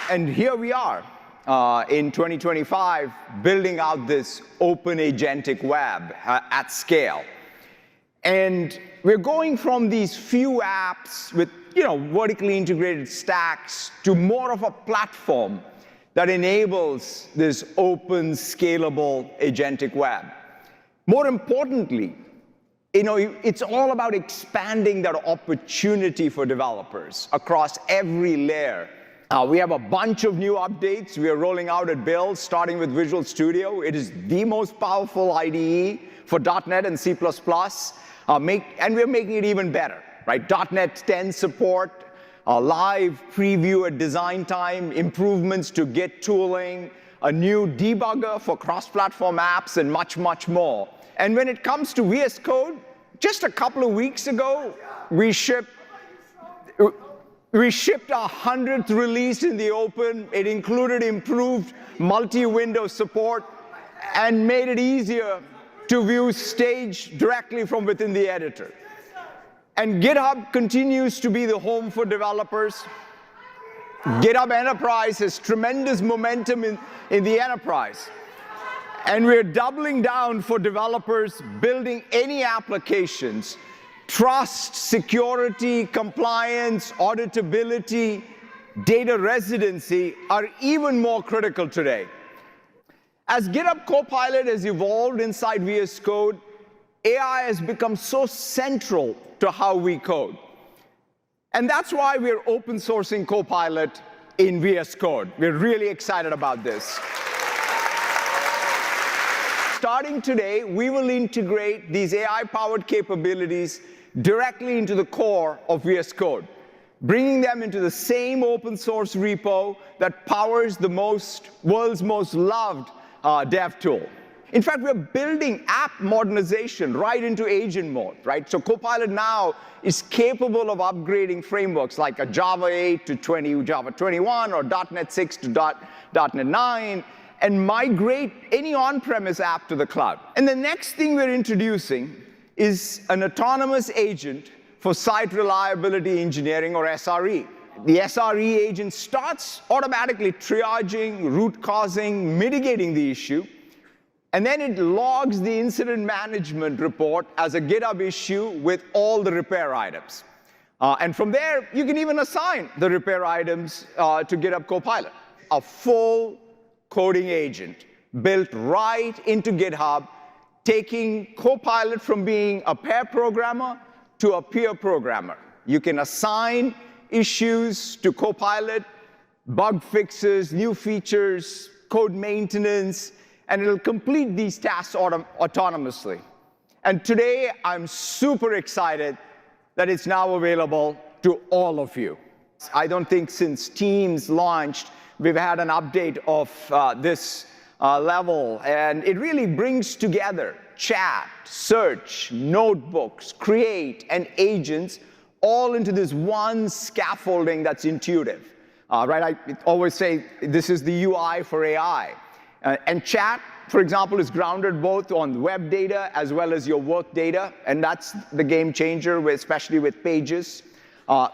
And here we are in 2025, building out this open agentic web at scale. And we're going from these few apps with vertically integrated stacks to more of a platform that enables this open, scalable agentic web. More importantly, it's all about expanding that opportunity for developers across every layer. We have a bunch of new updates we are rolling out at Build, starting with Visual Studio. It is the most powerful IDE for .NET and C++, and we're making it even better, right? .NET 10 support, live preview at design time, improvements to Git tooling, a new debugger for cross-platform apps, and much, much more. And when it comes to VS Code, just a couple of weeks ago, we shipped our 100th release in the open. It included improved multi-window support and made it easier to view stage directly from within the editor. And GitHub continues to be the home for developers. GitHub Enterprise has tremendous momentum in the enterprise. And we're doubling down for developers building any applications. Trust, security, compliance, auditability, data residency are even more critical today. As GitHub Copilot has evolved inside VS Code, AI has become so central to how we code. And that's why we're open sourcing Copilot in VS Code. We're really excited about this. Starting today, we will integrate these AI-powered capabilities directly into the core of VS Code, bringing them into the same open source repo that powers the world's most loved dev tool. In fact, we're building app modernization right into agent mode, right? So Copilot now is capable of upgrading frameworks like a Java 8 to Java 21 or .NET 6 to .NET 9 and migrate any on-premise app to the cloud. And the next thing we're introducing is an autonomous agent for site reliability engineering, or SRE. The SRE agent starts automatically triaging, root causing, mitigating the issue, and then it logs the incident management report as a GitHub issue with all the repair items. And from there, you can even assign the repair items to GitHub Copilot. A full coding agent built right into GitHub, taking Copilot from being a pair programmer to a peer programmer. You can assign issues to Copilot, bug fixes, new features, code maintenance, and it'll complete these tasks autonomously. And today, I'm super excited that it's now available to all of you. I don't think since Teams launched, we've had an update of this level, and it really brings together chat, search, notebooks, create, and agents all into this one scaffolding that's intuitive. Right? I always say this is the UI for AI. And chat, for example, is grounded both on web data as well as your work data, and that's the game changer, especially with pages.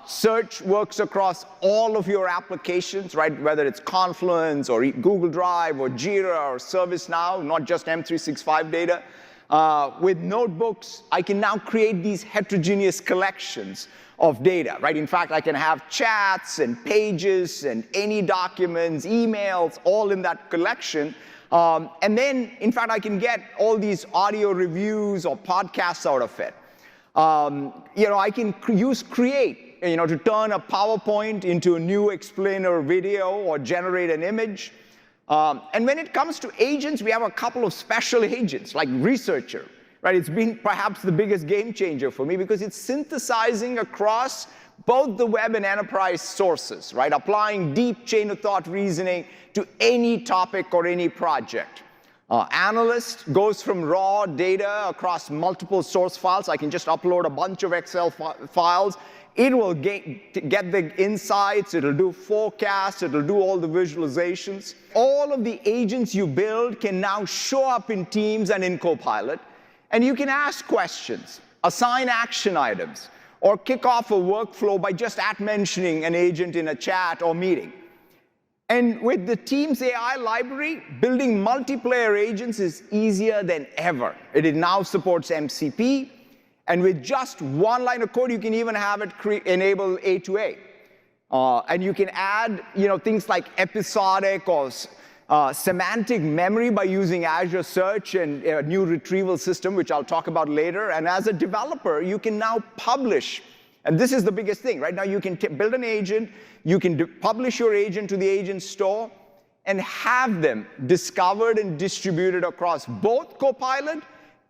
Search works across all of your applications, right? Whether it's Confluence or Google Drive or Jira or ServiceNow, not just M365 data. With notebooks, I can now create these heterogeneous collections of data, right? In fact, I can have chats and pages and any documents, emails, all in that collection. And then, in fact, I can get all these audio reviews or podcasts out of it. I can use Create, to turn a PowerPoint into a new explainer video or generate an image. And when it comes to agents, we have a couple of special agents, like Researcher, right? It's been perhaps the biggest game changer for me because it's synthesizing across both the web and enterprise sources, right? Applying deep chain of thought reasoning to any topic or any project. Analyst goes from raw data across multiple source files. I can just upload a bunch of Excel files. It will get the insights. It'll do forecasts. It'll do all the visualizations. All of the agents you build can now show up in Teams and in Copilot. And you can ask questions, assign action items, or kick off a workflow by just mentioning an agent in a chat or meeting. And with the Teams AI library, building multiplayer agents is easier than ever. It now supports MCP, and with just one line of code, you can even have it enable A2A. And you can add things like episodic or semantic memory by using Azure Search and a new retrieval system, which I'll talk about later. And as a developer, you can now publish. And this is the biggest thing. Right now, you can build an agent, you can publish your agent to the agent store, and have them discovered and distributed across both Copilot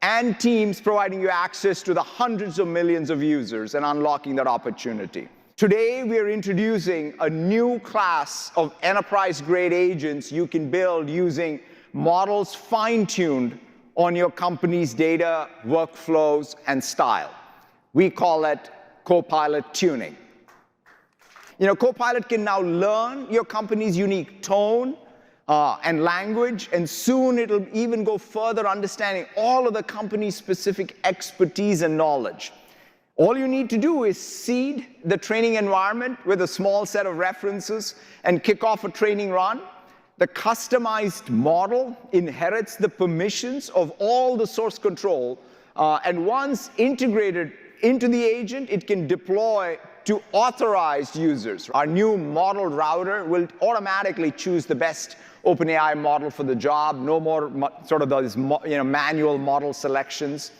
and Teams, providing you access to the hundreds of millions of users and unlocking that opportunity. Today, we are introducing a new class of enterprise-grade agents you can build using models fine-tuned on your company's data, workflows, and style. We call it Copilot tuning. Copilot can now learn your company's unique tone and language, and soon it'll even go further, understanding all of the company's specific expertise and knowledge. All you need to do is seed the training environment with a small set of references and kick off a training run. The customized model inherits the permissions of all the source control, and once integrated into the agent, it can deploy to authorized users. Our new model router will automatically choose the best OpenAI model for the job. No more sort of those manual model selections.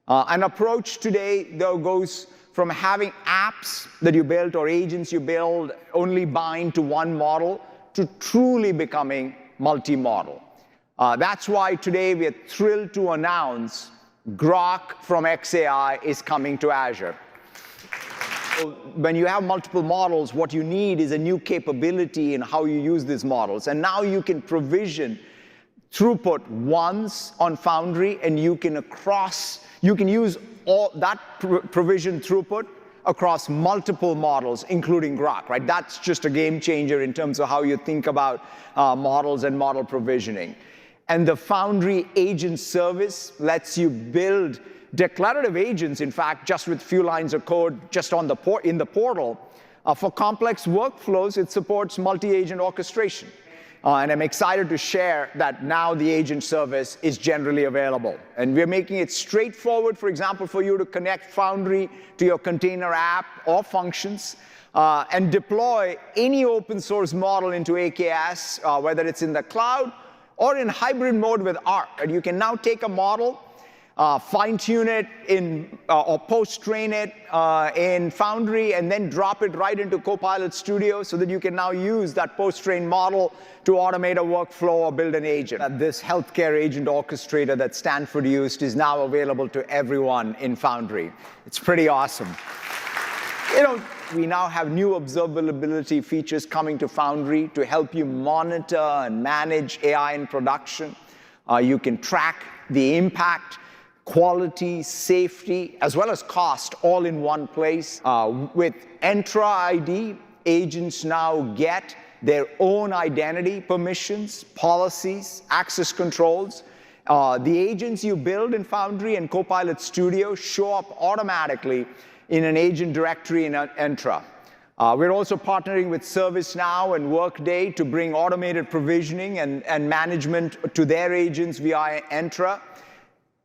An approach today, though, goes from having apps that you build or agents you build only bind to one model to truly becoming multi-model. That's why today we are thrilled to announce Grok from XAI is coming to Azure. When you have multiple models, what you need is a new capability in how you use these models. And now you can provision throughput once on Foundry, and you can use all that provision throughput across multiple models, including Grok, right? That's just a game changer in terms of how you think about models and model provisioning. And the Foundry agent service lets you build declarative agents, in fact, just with few lines of code just in the portal. For complex workflows, it supports multi-agent orchestration. And I'm excited to share that now the agent service is generally available. And we're making it straightforward, for example, for you to connect Foundry to your container app or functions, and deploy any open source model into AKS, whether it's in the cloud or in hybrid mode with Arc. And you can now take a model, fine-tune it or post-train it in Foundry, and then drop it right into Copilot Studio so that you can now use that post-trained model to automate a workflow or build an agent. This healthcare agent orchestrator that Stanford used is now available to everyone in Foundry. It's pretty awesome. We now have new observability features coming to Foundry to help you monitor and manage AI in production. You can track the impact, quality, safety, as well as cost, all in one place. With Entra ID, agents now get their own identity permissions, policies, access controls. The agents you build in Foundry and Copilot Studio show up automatically in an agent directory in Entra. We're also partnering with ServiceNow and Workday to bring automated provisioning and management to their agents via Entra.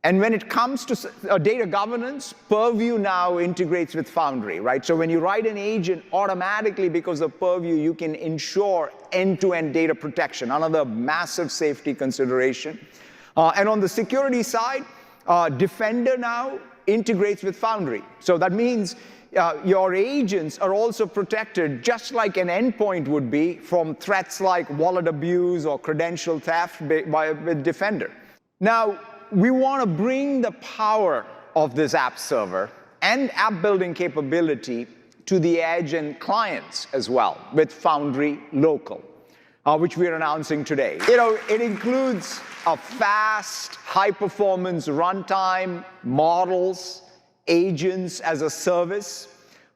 And when it comes to data governance, Purview now integrates with Foundry, right? So when you write an agent automatically, because of Purview, you can ensure end-to-end data protection, another massive safety consideration. And on the security side, Defender now integrates with Foundry. So that means your agents are also protected, just like an endpoint would be, from threats like wallet abuse or credential theft with Defender. Now, we want to bring the power of this app server and app building capability to the edge and clients as well with Foundry Local, which we are announcing today. It includes a fast, high-performance runtime, models, agents as a service,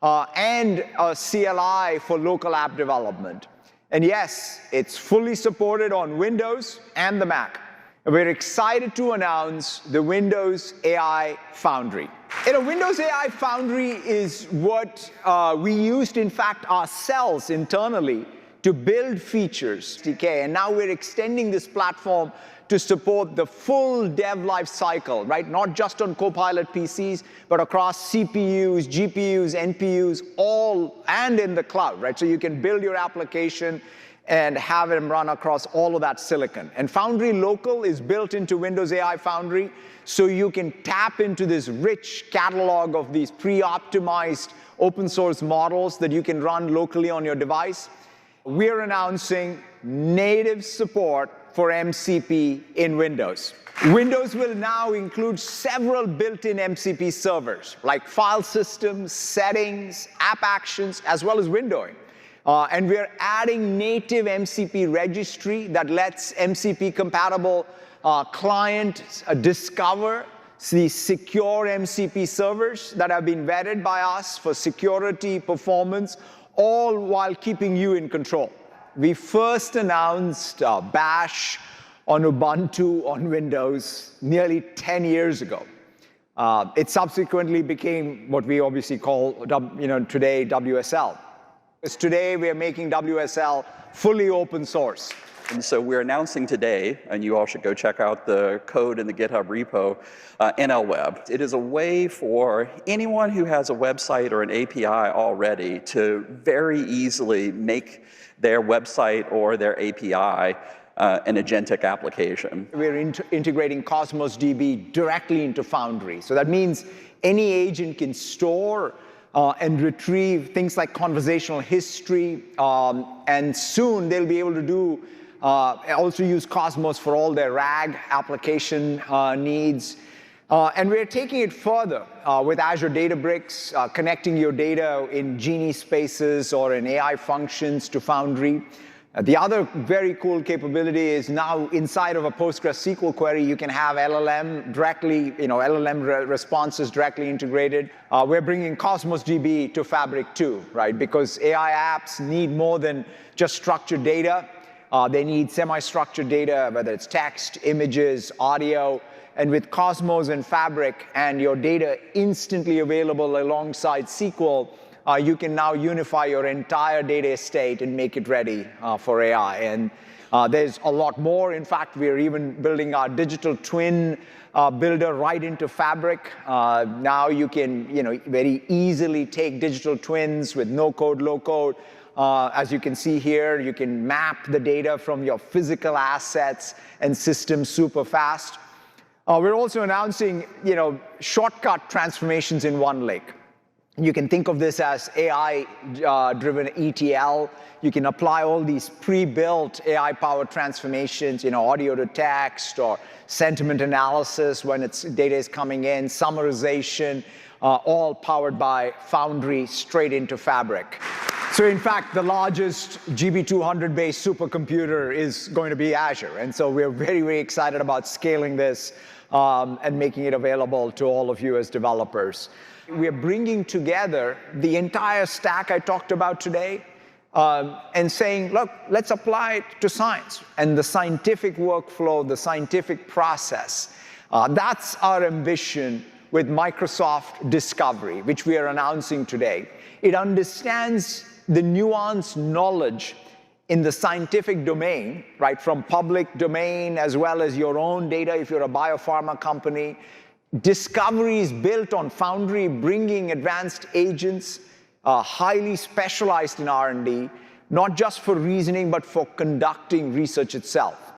and a CLI for local app development. And yes, it's fully supported on Windows and the Mac. We're excited to announce the Windows AI Foundry. Windows AI Foundry is what we used, in fact, ourselves internally to build features, SDK, and now we're extending this platform to support the full dev life cycle, right? Not just on Copilot PCs, but across CPUs, GPUs, NPUs, all, and in the cloud, right? So you can build your application and have them run across all of that silicon. And Foundry Local is built into Windows AI Foundry, so you can tap into this rich catalog of these pre-optimized open source models that you can run locally on your device. We're announcing native support for MCP in Windows. Windows will now include several built-in MCP servers, like file systems, settings, app actions, as well as windowing. And we're adding native MCP registry that lets MCP-compatible clients discover the secure MCP servers that have been vetted by us for security, performance, all while keeping you in control. We first announced Bash on Ubuntu on Windows nearly 10 years ago. It subsequently became what we obviously call today WSL. Because today we are making WSL fully open source. And so we're announcing today, and you all should go check out the code in the GitHub repo, NLWeb. It is a way for anyone who has a website or an API already to very easily make their website or their API an agentic application. We're integrating Cosmos DB directly into Foundry. So that means any agent can store and retrieve things like conversational history, and soon they'll be able to do also use Cosmos for all their RAG application needs. And we're taking it further with Azure Databricks, connecting your data in Genie spaces or in AI functions to Foundry. The other very cool capability is now inside of a PostgreSQL query, you can have LLM directly, LLM responses directly integrated. We're bringing Cosmos DB to Fabric too, right? Because AI apps need more than just structured data. They need semi-structured data, whether it's text, images, audio. And with Cosmos and Fabric and your data instantly available alongside SQL, you can now unify your entire data estate and make it ready for AI. And there's a lot more. In fact, we're even building our digital twin builder right into Fabric. Now you can very easily take digital twins with no code, low code. As you can see here, you can map the data from your physical assets and systems super fast. We're also announcing shortcut transformations in OneLake. You can think of this as AI-driven ETL. You can apply all these pre-built AI-powered transformations, audio to text or sentiment analysis when data is coming in, summarization, all powered by Foundry straight into Fabric. So in fact, the largest GB200-based supercomputer is going to be Azure. And so we're very, very excited about scaling this and making it available to all of you as developers. We're bringing together the entire stack I talked about today and saying, look, let's apply it to science and the scientific workflow, the scientific process. That's our ambition with Microsoft Discovery, which we are announcing today. It understands the nuanced knowledge in the scientific domain, right, from public domain as well as your own data if you're a biopharma company. Discovery is built on Foundry, bringing advanced agents, highly specialized in R&D, not just for reasoning, but for conducting research itself.